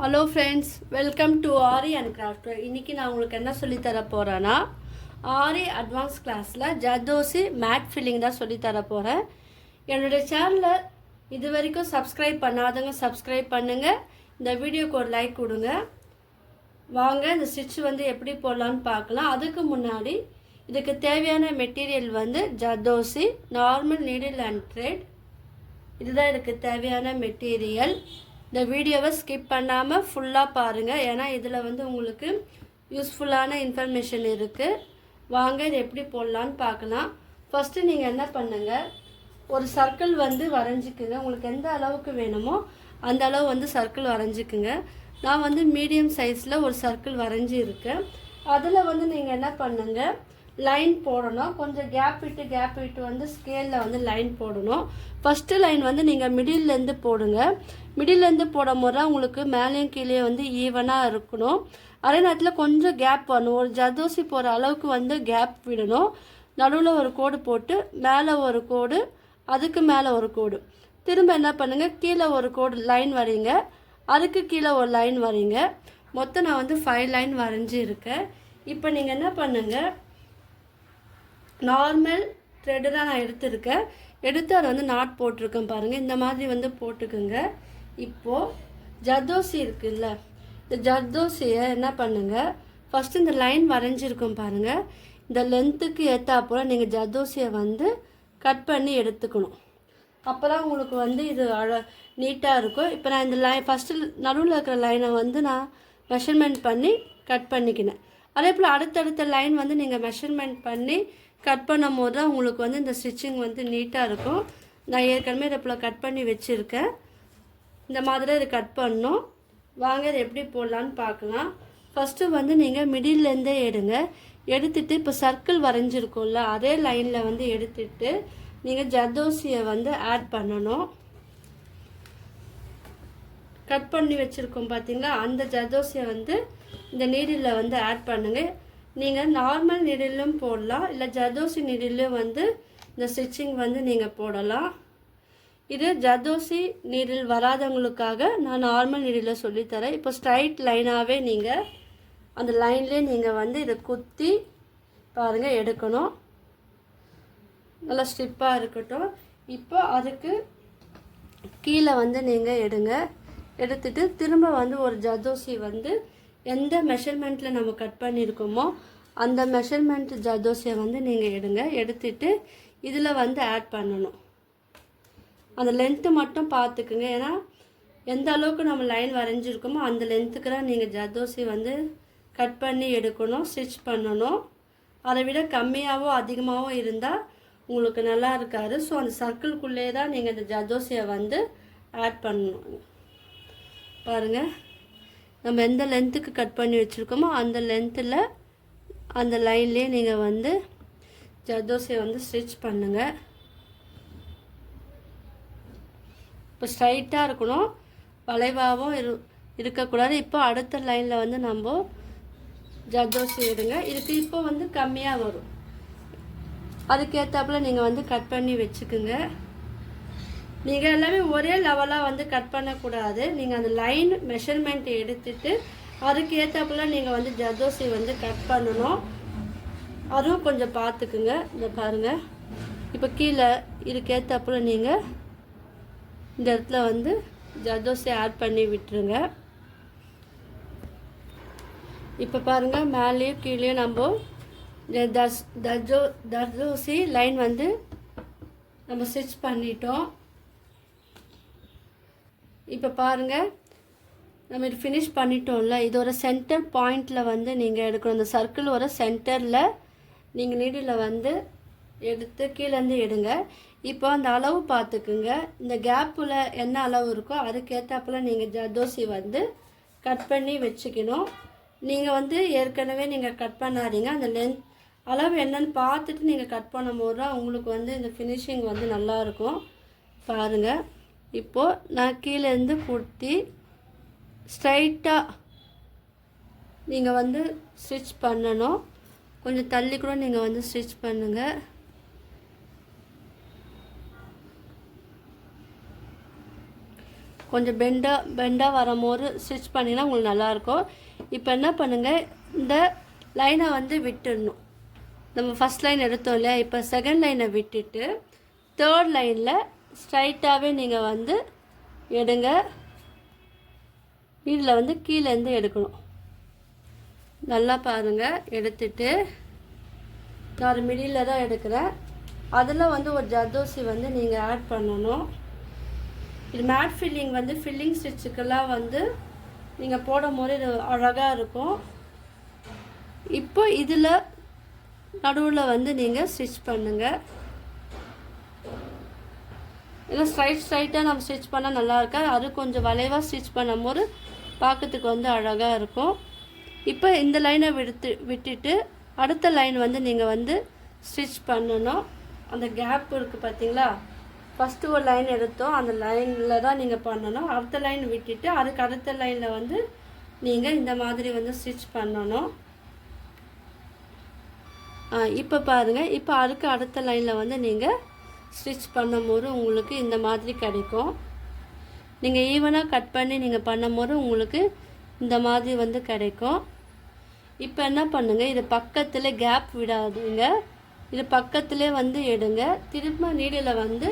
Hello friends, welcome to aari and craft. இன்றைக்கி நான் உங்களுக்கு என்ன சொல்லித்தர போகிறேன்னா, ஆரி அட்வான்ஸ் கிளாஸில் ஜர்தோசி மேட் ஃபில்லிங் தான் சொல்லித்தர போகிறேன். என்னுடைய சேனலை இது வரைக்கும் சப்ஸ்கிரைப் பண்ணாதவங்க சப்ஸ்கிரைப் பண்ணுங்கள். இந்த வீடியோக்கு ஒரு லைக் கொடுங்க. வாங்க இந்த ஸ்டிச் எப்படி போடலான்னு பார்க்கலாம். அதுக்கு முன்னாடி இதுக்கு தேவையான material zardozi, normal needle and thread. இதுதான் இதுக்கு தேவையான மெட்டீரியல். இந்த வீடியோவை ஸ்கிப் பண்ணாமல் ஃபுல்லாக பாருங்கள், ஏன்னா இதில் உங்களுக்கு யூஸ்ஃபுல்லான இன்ஃபர்மேஷன் இருக்குது. வாங்க இது எப்படி போடலான்னு பார்க்கலாம். ஃபஸ்ட்டு நீங்கள் என்ன பண்ணுங்கள், ஒரு சர்க்கிள் வரைஞ்சிக்குங்க. உங்களுக்கு எந்த அளவுக்கு வேணுமோ அந்த அளவு சர்க்கிள் வரைஞ்சிக்குங்க. நான் மீடியம் சைஸில் ஒரு சர்க்கிள் வரைஞ்சி இருக்கேன். அதில் நீங்கள் என்ன பண்ணுங்கள், லைன் போடணும். கொஞ்சம் கேப் விட்டு ஸ்கேலில் லைன் போடணும். ஃபஸ்ட்டு லைன் நீங்கள் மிடில்லேருந்து போடுங்க. மிடில்லேருந்து போடும் போது உங்களுக்கு மேலேயும் கீழே ஈவனாக இருக்கணும். அதே நேரத்தில் கொஞ்சம் கேப் வரணும். ஒரு ஜர்தோசி போகிற அளவுக்கு கேப் விடணும். நடுவில் ஒரு கோடு போட்டு மேலே ஒரு கோடு, அதுக்கு மேலே ஒரு கோடு, திரும்ப என்ன பண்ணுங்கள், கீழே ஒரு கோடு லைன் வரைங்க, அதுக்கு கீழே ஒரு லைன் வரைங்க. மொத்தம் நான் 5 லைன் வரைஞ்சி இருக்கேன். இப்போ நீங்கள் என்ன பண்ணுங்கள், நார்மல் த்ரெட்டு தான் நான் எடுத்துருக்கேன். எடுத்து அதை நாட் போட்டிருக்கேன் பாருங்கள். இந்த மாதிரி போட்டுக்குங்க. இப்போது ஜர்தோசி இருக்குல்ல, இந்த ஜர்தோசியை என்ன பண்ணுங்கள், ஃபஸ்ட்டு இந்த லைன் வரைஞ்சிருக்கோம் பாருங்கள். இந்த லென்த்துக்கு ஏற்றாப்போல் நீங்கள் ஜர்தோசியை கட் பண்ணி எடுத்துக்கணும். அப்போ தான் உங்களுக்கு இது நீட்டாக இருக்கும். இப்போ நான் இந்த லைன் ஃபஸ்ட்டு நடுவில் இருக்கிற லைனை நான் மெஷர்மெண்ட் பண்ணி கட் பண்ணிக்கினேன். அதே போல் அடுத்தடுத்த லைன் நீங்கள் மெஷர்மெண்ட் பண்ணி கட் பண்ணும் போது தான் உங்களுக்கு இந்த ஸ்டிச்சிங் நீட்டாக இருக்கும். நான் ஏற்கனவே இதை போல் கட் பண்ணி வச்சுருக்கேன். இந்த மாதிரி இது கட் பண்ணணும். வாங்க இது எப்படி போடலான்னு பார்க்கலாம். ஃபஸ்ட்டு நீங்கள் மிடில்லேருந்தே எடுங்க. எடுத்துகிட்டு இப்போ சர்க்கிள் வரைஞ்சிருக்கோம்ல, அதே லைனில் எடுத்துகிட்டு நீங்கள் ஜர்தோசியை ஆட் பண்ணணும். கட் பண்ணி வச்சுருக்கோம் பார்த்தீங்களா, அந்த ஜர்தோசியை இந்த நீடில் ஆட் பண்ணுங்கள். நீங்கள் நார்மல் நீடிலும் போடலாம், இல்லை ஜர்தோசி நீடிலும் இந்த ஸ்டிச்சிங் நீங்கள் போடலாம். இது ஜர்தோசி நீடில் வராதவங்களுக்காக நான் நார்மல் நீடில் சொல்லித்தரேன். இப்போ ஸ்ட்ரைட் லைனாகவே நீங்கள் அந்த லைன்லேயே நீங்கள் இதை குத்தி பாருங்கள் எடுக்கணும். நல்லா ஸ்டிப்பாக இருக்கட்டும். இப்போ அதுக்கு கீழே நீங்கள் எடுங்க. எடுத்துட்டு திரும்ப ஒரு ஜர்தோசி எந்த மெஷர்மெண்ட்டில் நம்ம கட் பண்ணியிருக்கோமோ அந்த மெஷர்மெண்ட் ஜர்தோசியை நீங்கள் எடுங்க. எடுத்துட்டு இதில் ஆட் பண்ணணும். அந்த லென்த்து மட்டும் பார்த்துக்குங்க, ஏன்னா எந்த அளவுக்கு நம்ம லைன் வரைஞ்சிருக்கோமோ அந்த லென்த்துக்கு தான் நீங்கள் ஜர்தோசி கட் பண்ணி எடுக்கணும், ஸ்டிச் பண்ணணும். அதை விட கம்மியாகவோ அதிகமாகவோ இருந்தால் உங்களுக்கு நல்லா இருக்காது. ஸோ அந்த சர்க்கிள்குள்ளே தான் நீங்கள் இந்த ஜர்தோசியை ஆட் பண்ணணும். பாருங்கள், நம்ம எந்த லென்த்துக்கு கட் பண்ணி வச்சுருக்கோமோ அந்த லென்த்தில் அந்த லைன்லேயே நீங்கள் ஜர்தோசியை ஸ்டிச் பண்ணுங்கள். இப்போ ஸ்ட்ரைட்டாக இருக்கணும், வளைவாகவும் இருக்கக்கூடாது. இப்போ அடுத்த லைனில் நம்ம ஜர்தோசி எடுங்க. இதுக்கு இப்போ கம்மியாக வரும், அதுக்கேற்றாப்புல நீங்கள் கட் பண்ணி வச்சுக்குங்க. நீங்கள் எல்லாமே ஒரே லெவலாக கட் பண்ணக்கூடாது. நீங்கள் அந்த லைன் மெஷர்மெண்ட் எடுத்துட்டு அதுக்கு ஏற்றாப்புல நீங்கள் ஜர்தோசி கட் பண்ணணும். அதுவும் கொஞ்சம் பார்த்துக்குங்க. இந்த பாருங்கள், இப்போ கீழே இதுக்கேற்றாப்புல நீங்கள் இந்த இடத்துல ஜர்தோசி ஆட் பண்ணி விட்டுருங்க. இப்போ பாருங்கள், மேலேயும் கீழேயும் நம்ம ஜர்தோசி லைன் நம்ம ஸ்டிச் பண்ணிட்டோம். இப்போ பாருங்கள், நம்ம இது ஃபினிஷ் பண்ணிட்டோம்ல. இதோட சென்டர் பாயிண்டில் நீங்கள் எடுக்கணும். இந்த சர்க்கிள் வர சென்டரில் நீங்கள் நீடில் எடுத்து கீழேருந்து எடுங்க. இப்போ அந்த அளவு பார்த்துக்குங்க. இந்த கேப்பில் என்ன அளவு இருக்கோ அதுக்கேற்றாப்புல நீங்கள் ஜர்தோசி கட் பண்ணி வச்சுக்கணும். நீங்கள் ஏற்கனவே நீங்கள் கட் பண்ணாதீங்க. அந்த லென்த் அளவு என்னன்னு பார்த்துட்டு நீங்கள் கட் பண்ணும்போது தான் உங்களுக்கு இந்த ஃபினிஷிங் நல்லாயிருக்கும். பாருங்கள், இப்போது நான் கீழேருந்து குத்தி ஸ்ட்ரைட்டாக நீங்கள் ஸ்டிச் பண்ணணும். கொஞ்சம் தள்ளி கூட நீங்கள் ஸ்டிச் பண்ணுங்கள். கொஞ்சம் பெண்டாக வரும்போது ஸ்டிச் பண்ணிங்கன்னா உங்களுக்கு நல்லாயிருக்கும். இப்போ என்ன பண்ணுங்கள், இந்த லைனை வந்து விட்டுடணும். நம்ம ஃபஸ்ட் லைன் எடுத்தோம் இல்லையா, இப்போ செகண்ட் லைனை விட்டுட்டு தேர்ட் லைனில் ஸ்ட்ரைட்டாகவே நீங்கள் வந்து எடுங்க. இதில் வந்து கீழேருந்து எடுக்கணும். நல்லா பாருங்கள். எடுத்துட்டு நான் ஒரு மிடில் தான் எடுக்கிறேன். அதில் வந்து ஒரு ஜர்தோசி வந்து நீங்கள் ஆட் பண்ணணும். இது மேட் ஃபில்லிங் வந்து ஃபில்லிங் ஸ்டிச்சுக்கெல்லாம் வந்து நீங்கள் போடும் போது இது அழகாக இருக்கும். இப்போ இதில் நடுவில் வந்து நீங்கள் ஸ்டிச் பண்ணுங்கள். இல்லை ஸ்ட்ரைட்டாக நம்ம ஸ்டிச் பண்ணால் நல்லா இருக்கா, அது கொஞ்சம் வளைவாக ஸ்டிச் பண்ணும் போது பார்க்கறதுக்கு வந்து அழகாக இருக்கும். இப்போ இந்த லைனை விட்டுட்டு அடுத்த லைன் வந்து நீங்கள் வந்து ஸ்டிச் பண்ணணும். அந்த கேப் இருக்குது பார்த்தீங்களா, ஃபஸ்ட்டு ஒரு லைன் எடுத்தோம், அந்த லைனில் தான் நீங்கள் பண்ணணும். அடுத்த லைன் விட்டுட்டு அதுக்கு அடுத்த லைனில் வந்து நீங்கள் இந்த மாதிரி வந்து ஸ்டிச் பண்ணணும். இப்போ பாருங்கள், இப்போ அதுக்கு அடுத்த லைனில் வந்து நீங்கள் ஸ்டிச் பண்ணும்போது உங்களுக்கு இந்த மாதிரி கிடைக்கும். நீங்கள் ஈவனாக கட் பண்ணி நீங்கள் பண்ணும்போது உங்களுக்கு இந்த மாதிரி வந்து கிடைக்கும். இப்போ என்ன பண்ணுங்கள், இது பக்கத்தில் கேப் விடாதுங்க, இது பக்கத்துலேயே வந்து எடுங்க. திரும்ப நீடில் வந்து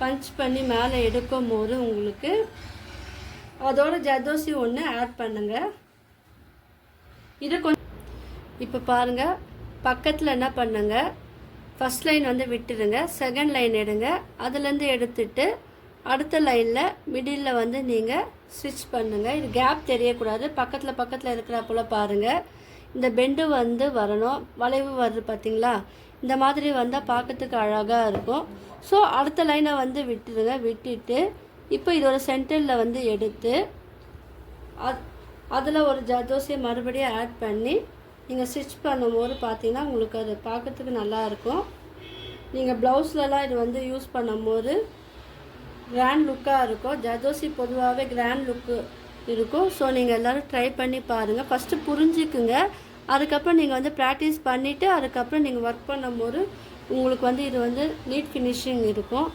பஞ்ச் பண்ணி மேலே எடுக்கும் போது உங்களுக்கு அதோட ஜர்தோசி ஒன்று ஆட் பண்ணுங்கள். இது கொஞ்சம் இப்போ பாருங்கள், பக்கத்தில் என்ன பண்ணுங்கள், ஃபஸ்ட் லைன் வந்து விட்டுடுங்க, செகண்ட் லைன் எடுங்க, அதுலேருந்து எடுத்துட்டு அடுத்த லைனில் மிடில் வந்து நீங்கள் ஸ்டிச் பண்ணுங்கள். இது கேப் தெரியக்கூடாது, பக்கத்தில் இருக்கிறப்போல பாருங்கள். இந்த பெண்டு வந்து வரணும், வளைவு வருது பார்த்தீங்களா, இந்த மாதிரி வந்தால் பார்க்கறதுக்கு அழகாக இருக்கும். ஸோ அடுத்த லைனை வந்து விட்டுடுங்க. விட்டுட்டு இப்போ இதோட சென்டரில் வந்து எடுத்து அதில் ஒரு ஜர்தோசியை மறுபடியும் ஆட் பண்ணி நீங்கள் ஸ்டிச் பண்ணும்போது பார்த்தீங்கன்னா உங்களுக்கு அது பார்க்கறதுக்கு நல்லாயிருக்கும். நீங்கள் ப்ளவுஸ்லலாம் இது வந்து யூஸ் பண்ணும்போது கிராண்ட் லுக்காக இருக்கும். ஜர்தோசி பொதுவாகவே கிராண்ட் லுக்கு இருக்கும். ஸோ நீங்கள் எல்லோரும் ட்ரை பண்ணி பாருங்கள். ஃபஸ்ட்டு புரிஞ்சுக்குங்க, அதுக்கப்புறம் நீங்கள் வந்து ப்ராக்டிஸ் பண்ணிவிட்டு அதுக்கப்புறம் நீங்கள் ஒர்க் பண்ணும்போது உங்களுக்கு வந்து இது வந்து நீட் ஃபினிஷிங் இருக்கும்.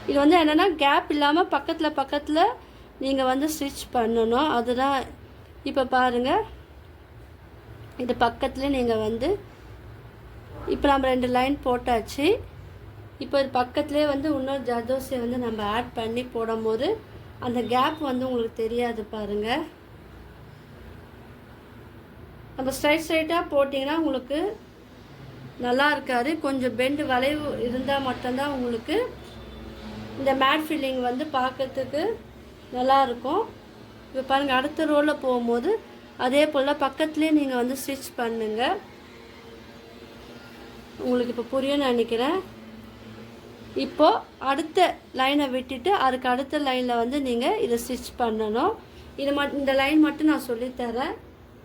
இது வந்து என்னென்னா கேப் இல்லாமல் பக்கத்தில் நீங்கள் வந்து ஸ்டிச் பண்ணணும், அதுதான். இப்போ பாருங்கள், இது பக்கத்தில் நீங்கள் வந்து இப்போ நம்ம 2 லைன் போட்டாச்சு. இப்போ இது பக்கத்துலேயே வந்து இன்னொரு ஜர்தோசியை வந்து நம்ம ஆட் பண்ணி போடும்போது அந்த கேப் வந்து உங்களுக்கு தெரியாது பாருங்கள். நம்ம ஸ்ட்ரைட்டாக போட்டிங்கன்னா உங்களுக்கு நல்லா இருக்காது. கொஞ்சம் பெண்டு வளைவு இருந்தால் மட்டும்தான் உங்களுக்கு இந்த மேட் ஃபில்லிங் வந்து பார்க்கறதுக்கு நல்லாயிருக்கும். இப்போ பாருங்கள், அடுத்த ரோவில் போகும்போது அதே போல் பக்கத்துலேயே நீங்கள் வந்து ஸ்டிச் பண்ணுங்கள். உங்களுக்கு இப்போ புரியும்னு நினைக்கிறேன். இப்போது அடுத்த லைனை விட்டுட்டு அதுக்கு அடுத்த லைனில் வந்து நீங்கள் இதை ஸ்டிச் பண்ணணும். இந்த லைன் மட்டும் நான் சொல்லித்தரேன்,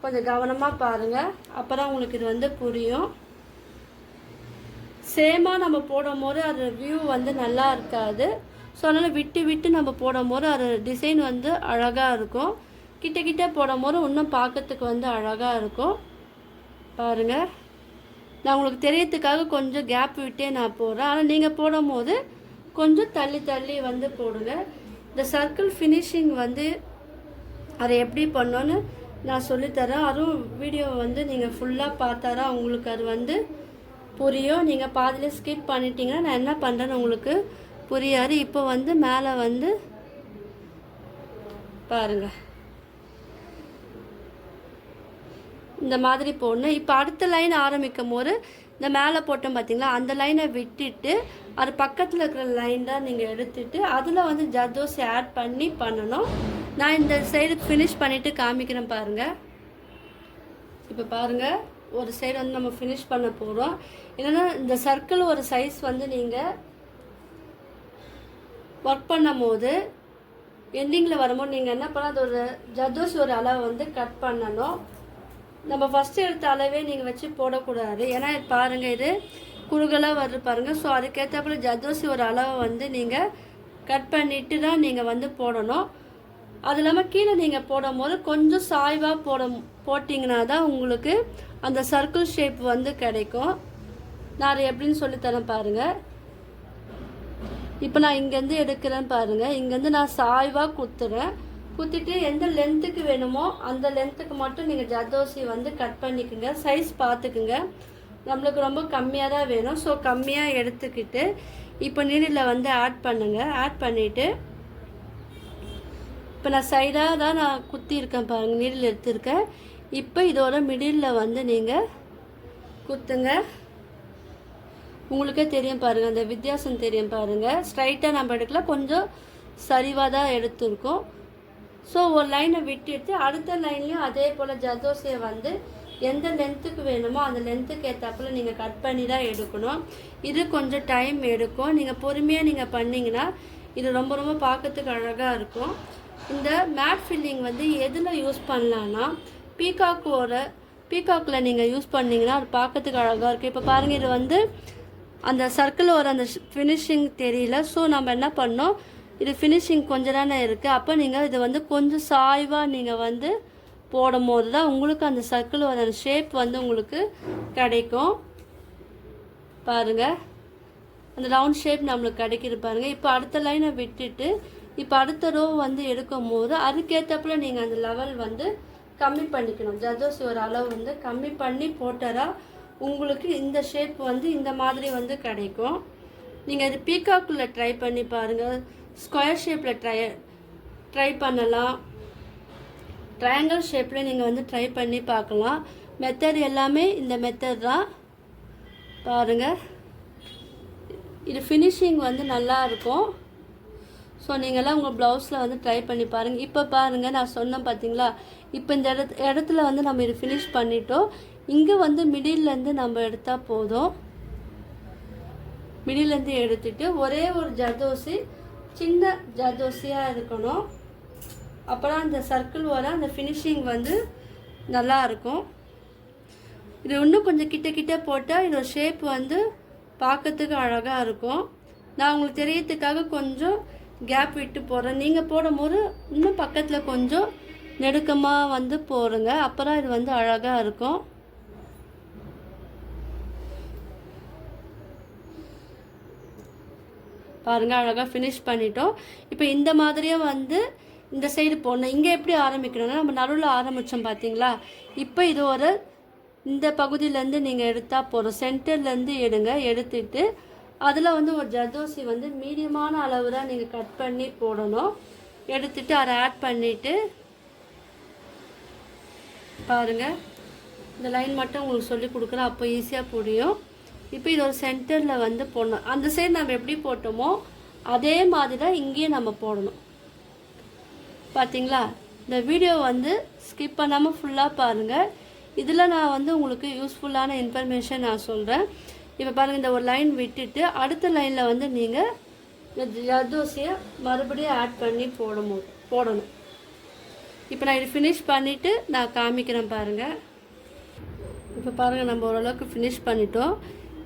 கொஞ்சம் கவனமாக பாருங்கள், அப்போ தான் உங்களுக்கு இது வந்து புரியும். சேமாக நம்ம போடும் போது அது வியூ வந்து நல்லா இருக்காது. ஸோ அதனால் விட்டு நம்ம போடும் போது அது டிசைன் வந்து அழகாக இருக்கும். கிட்ட போடும் போது இன்னும் பார்க்கறதுக்கு வந்து அழகாக இருக்கும். பாருங்கள், நான் உங்களுக்கு தெரியறதுக்காக கொஞ்சம் கேப் விட்டே நான் போடுறேன். ஆனால் நீங்கள் போடும் போது கொஞ்சம் தள்ளி வந்து போடுங்க. இந்த சர்க்கிள் ஃபினிஷிங் வந்து அதை எப்படி பண்ணோன்னு நான் சொல்லித்தரேன். அதுவும் வீடியோ வந்து நீங்கள் ஃபுல்லாக பார்த்தாரா உங்களுக்கு அது வந்து புரியும். நீங்கள் பாதியில் ஸ்கிப் பண்ணிட்டீங்கன்னா நான் என்ன பண்ணுறேன்னு உங்களுக்கு புரியாது. இப்போ வந்து மேலே வந்து பாருங்கள், இந்த மாதிரி போடணும். இப்போ அடுத்த லைன் ஆரம்பிக்கும் போது இந்த மேலே போட்டோம் பார்த்தீங்களா, அந்த லைனை விட்டுட்டு அது பக்கத்தில் இருக்கிற லைன் தான் நீங்கள் எடுத்துகிட்டு அதில் வந்து ஜர்தோசி ஆட் பண்ணி பண்ணணும். நான் இந்த சைடு ஃபினிஷ் பண்ணிவிட்டு காமிக்கிறேன் பாருங்கள். இப்போ பாருங்கள், ஒரு சைடு வந்து நம்ம ஃபினிஷ் பண்ண போகிறோம். என்னென்னா இந்த சர்க்கிள் ஒரு சைஸ் வந்து நீங்கள் ஒர்க் பண்ணும் போது எண்டிங்கில் வரும்போது நீங்கள் என்ன பண்ணால் அது ஒரு ஜர்தோசி ஒரு அளவை வந்து கட் பண்ணணும். நம்ம ஃபஸ்ட்டு எடுத்த அளவே நீங்கள் வச்சு போடக்கூடாது. ஏன்னா பாருங்கள், இது குறுகலாக வருது பாருங்கள். ஸோ அதுக்கேற்றப்பல ஜர்தோசி ஒரு அளவை வந்து நீங்கள் கட் பண்ணிவிட்டு தான் நீங்கள் வந்து போடணும். அது இல்லாமல் கீழே நீங்கள் போடும் போது கொஞ்சம் சாய்வாக போட்டிங்கன்னா தான் உங்களுக்கு அந்த சர்க்கிள் ஷேப் வந்து கிடைக்கும். நான் அதை எப்படின்னு சொல்லித்தரேன் பாருங்கள். இப்போ நான் இங்கேருந்து எடுக்கிறேன் பாருங்கள். இங்கேருந்து நான் சாய்வாக குத்துறேன். குத்திட்டு எந்த லென்த்துக்கு வேணுமோ அந்த லென்த்துக்கு மட்டும் நீங்கள் ஜர்தோசி வந்து கட் பண்ணிக்கோங்க. சைஸ் பார்த்துக்குங்க, நம்மளுக்கு ரொம்ப கம்மியாக தான் வேணும். ஸோ கம்மியாக எடுத்துக்கிட்டு இப்போ நீடில் வந்து ஆட் பண்ணுங்கள். ஆட் பண்ணிவிட்டு இப்போ நான் சைடாக தான் நான் குத்தியிருக்கேன் பாருங்கள், நீடில் எடுத்துருக்கேன். இப்போ இதோட மிடில் வந்து நீங்கள் குத்துங்க. உங்களுக்கே தெரியும் பாருங்கள், அந்த வித்தியாசம் தெரியும் பாருங்கள். ஸ்ட்ரைட்டாக நம்ம எடுக்கல, கொஞ்சம் சரிவாக தான் எடுத்துருக்கோம். ஸோ ஒரு லைனை விட்டுட்டு அடுத்த லைன்லேயும் அதே போல் ஜர்தோசியை வந்து எந்த லென்த்துக்கு வேணுமோ அந்த லென்த்துக்கு ஏற்றாப்புல நீங்கள் கட் பண்ணி தான் எடுக்கணும். இது கொஞ்சம் டைம் எடுக்கும். நீங்கள் பொறுமையாக நீங்கள் பண்ணிங்கன்னா இது ரொம்ப ரொம்ப பார்க்கறதுக்கு அழகாக இருக்கும். இந்த மேட் ஃபில்லிங் வந்து எதில் யூஸ் பண்ணலான்னா பீகாக்கில் நீங்கள் யூஸ் பண்ணிங்கன்னா அது பார்க்கறதுக்கு அழகாக இருக்கும். இப்போ பாருங்கள், இது வந்து அந்த சர்க்கிள் வர அந்த ஃபினிஷிங் தெரியல. ஸோ நம்ம என்ன பண்ணோம், இது ஃபினிஷிங் கொஞ்சம் தானே இருக்குது. அப்போ நீங்கள் இது வந்து கொஞ்சம் சாய்வாக நீங்கள் வந்து போடும் போது தான் உங்களுக்கு அந்த சர்க்கிள் வர அந்த ஷேப் வந்து உங்களுக்கு கிடைக்கும். பாருங்கள், அந்த ரவுண்ட் ஷேப் நம்மளுக்கு கிடைக்கிது பாருங்கள். இப்போ அடுத்த லைனை விட்டுட்டு இப்போ அடுத்த ரோ வந்து எடுக்கும் போது அதுக்கேற்றப்பல நீங்கள் அந்த லெவல் வந்து கம்மி பண்ணிக்கணும். ஜர்தோசி ஒரு அளவு வந்து கம்மி பண்ணி போட்டாரா உங்களுக்கு இந்த ஷேப் வந்து இந்த மாதிரி வந்து கிடைக்கும். நீங்கள் இது பீகாக்கில் ட்ரை பண்ணி பாருங்கள். ஸ்கொயர் ஷேப்பில் ட்ரை பண்ணலாம். ட்ரையாங்கிள் ஷேப்பில் நீங்கள் வந்து ட்ரை பண்ணி பார்க்கலாம். மெத்தட் எல்லாமே இந்த மெத்தட் தான். பாருங்கள், இது ஃபினிஷிங் வந்து நல்லா இருக்கும். ஸோ நீங்கள்லாம் உங்கள் ப்ளவுஸில் வந்து ட்ரை பண்ணி பாருங்கள். இப்போ பாருங்கள், நான் சொன்னேன் பார்த்தீங்களா, இப்போ இந்த இடத்துல வந்து நம்ம இது ஃபினிஷ் பண்ணிட்டோம். இங்கே வந்து மிடில்லேருந்து நம்ம எடுத்தால் போதும். மிடில்லேருந்து எடுத்துகிட்டு ஒரே ஒரு ஜர்தோசி சின்ன ஜர்தோசியாக இருக்கணும். அப்புறம் அந்த சர்க்கிள் வர அந்த ஃபினிஷிங் வந்து நல்லா இருக்கும். இது இன்னும் கொஞ்சம் கிட்ட கிட்ட போட்டால் இதோட ஷேப் வந்து பார்க்கறதுக்கு அழகாக இருக்கும். நான் உங்களுக்கு தெரியறதுக்காக கொஞ்சம் கேப் விட்டு போடுறேன். நீங்கள் போடும்போது இன்னும் பக்கத்தில் கொஞ்சம் நெருக்கமாக வந்து போடுங்க. அப்புறம் இது வந்து அழகாக இருக்கும். பாருங்கள், அழகாக ஃபினிஷ் பண்ணிட்டோம். இப்போ இந்த மாதிரியே வந்து இந்த சைடு போடணும். இங்கே எப்படி ஆரம்பிக்கணும்னா நம்ம நடுவில் ஆரம்பித்தோம் பார்த்தீங்களா. இப்போ இது ஒரு இந்த பகுதியிலேருந்து நீங்கள் எடுத்தால் போதும். சென்டர்லேருந்து எடுத்துட்டு அதில் வந்து ஒரு ஜர்தோசி வந்து மீடியமான அளவு தான் நீங்கள் கட் பண்ணி போடணும். எடுத்துட்டு அதை ஆட் பண்ணிவிட்டு பாருங்கள், இந்த லைன் மட்டும் உங்களுக்கு சொல்லி கொடுக்குறேன், அப்போ ஈஸியாக புரியும். இப்போ இது ஒரு சென்டரில் வந்து போடணும். அந்த சைடு நம்ம எப்படி போட்டோமோ அதே மாதிரி தான் இங்கேயும் நம்ம போடணும். பார்த்தீங்களா, இந்த வீடியோ வந்து ஸ்கிப் பண்ணாமல் ஃபுல்லாக பாருங்கள். இதில் நான் வந்து உங்களுக்கு யூஸ்ஃபுல்லான இன்ஃபர்மேஷன் நான் சொல்கிறேன். இப்போ பாருங்கள், இந்த ஒரு லைன் விட்டுட்டு அடுத்த லைனில் வந்து நீங்கள் இந்த ஜர்தோசியை மறுபடியும் ஆட் பண்ணி போடணும். இப்போ நான் இது ஃபினிஷ் பண்ணிவிட்டு நான் காமிக்கிறேன் பாருங்கள். இப்போ பாருங்கள், நம்ம ஓரளவுக்கு ஃபினிஷ் பண்ணிட்டோம்.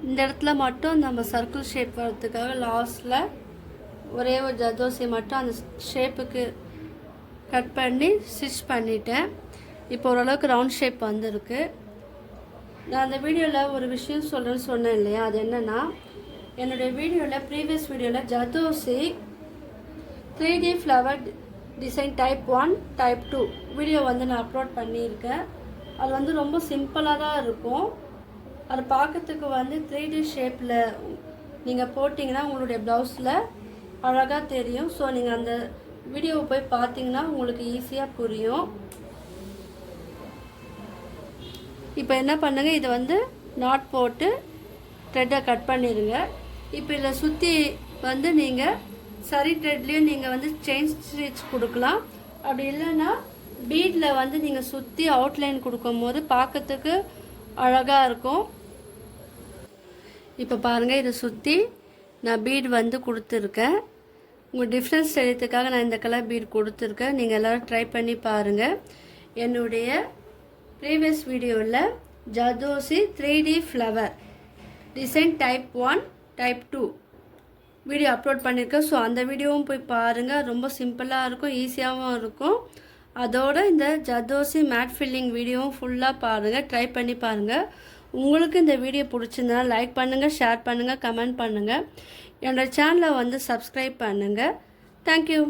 இந்த இடத்துல மட்டும் நம்ம சர்க்கிள் ஷேப் வரதுக்காக லாஸ்ட்டில் ஒரே ஒரு ஜர்தோசியை மட்டும் அந்த ஷேப்புக்கு கட் பண்ணி ஸ்டிச் பண்ணிட்டேன். இப்போ ஓரளவுக்கு ரவுண்ட் ஷேப் வந்திருக்கு. நான் அந்த வீடியோவில் ஒரு விஷயம் சொன்னேன் இல்லையா, அது என்னென்னா, என்னுடைய வீடியோவில் ப்ரீவியஸ் வீடியோவில் zardozi 3D flower design type 1 type 2 video வந்து நான் அப்லோட் பண்ணியிருக்கேன். அது வந்து ரொம்ப சிம்பிளாக தான் இருக்கும். அது பார்க்கறதுக்கு வந்து 3D ஷேப்பில் நீங்கள் போட்டிங்கன்னா உங்களுடைய ப்ளவுஸில் அழகாக தெரியும். ஸோ நீங்கள் அந்த வீடியோவை போய் பார்த்தீங்கன்னா உங்களுக்கு ஈஸியாக புரியும். இப்போ என்ன பண்ணுங்கள், இதை வந்து நாட் போட்டு த்ரெட்டை கட் பண்ணிடுங்க. இப்போ இதில் சுற்றி வந்து நீங்கள் சரி த்ரெட்லேயும் நீங்கள் வந்து செயின் ஸ்டிச் கொடுக்கலாம். அப்படி இல்லைன்னா பீடில் வந்து நீங்கள் சுற்றி அவுட்லைன் கொடுக்கும் போது பார்க்கறதுக்கு அழகாக இருக்கும். இப்போ பாருங்கள், இதை சுற்றி நான் பீட் வந்து கொடுத்துருக்கேன். உங்கள் டிஃப்ரென்ஸ் தெரியறதுக்காக நான் இந்த கலர் பீட் கொடுத்துருக்கேன். நீங்கள் எல்லோரும் ட்ரை பண்ணி பாருங்கள். என்னுடைய ப்ரீவியஸ் வீடியோவில் zardozi 3D flower design type 1 type 2 video upload பண்ணியிருக்கேன். ஸோ அந்த வீடியோவும் போய் பாருங்கள். ரொம்ப சிம்பிளாக இருக்கும், ஈஸியாகவும் இருக்கும். அதோடு இந்த ஜர்தோசி மேட் ஃபில்லிங் வீடியோவும் ஃபுல்லாக பாருங்கள், ட்ரை பண்ணி பாருங்கள். உங்களுக்கு இந்த வீடியோ பிடிச்சிருந்தா லைக் பண்ணுங்கள், ஷேர் பண்ணுங்கள், கமெண்ட் பண்ணுங்கள். என்னோடய சேனலை வந்து சப்ஸ்கிரைப் பண்ணுங்கள். தேங்க்யூ.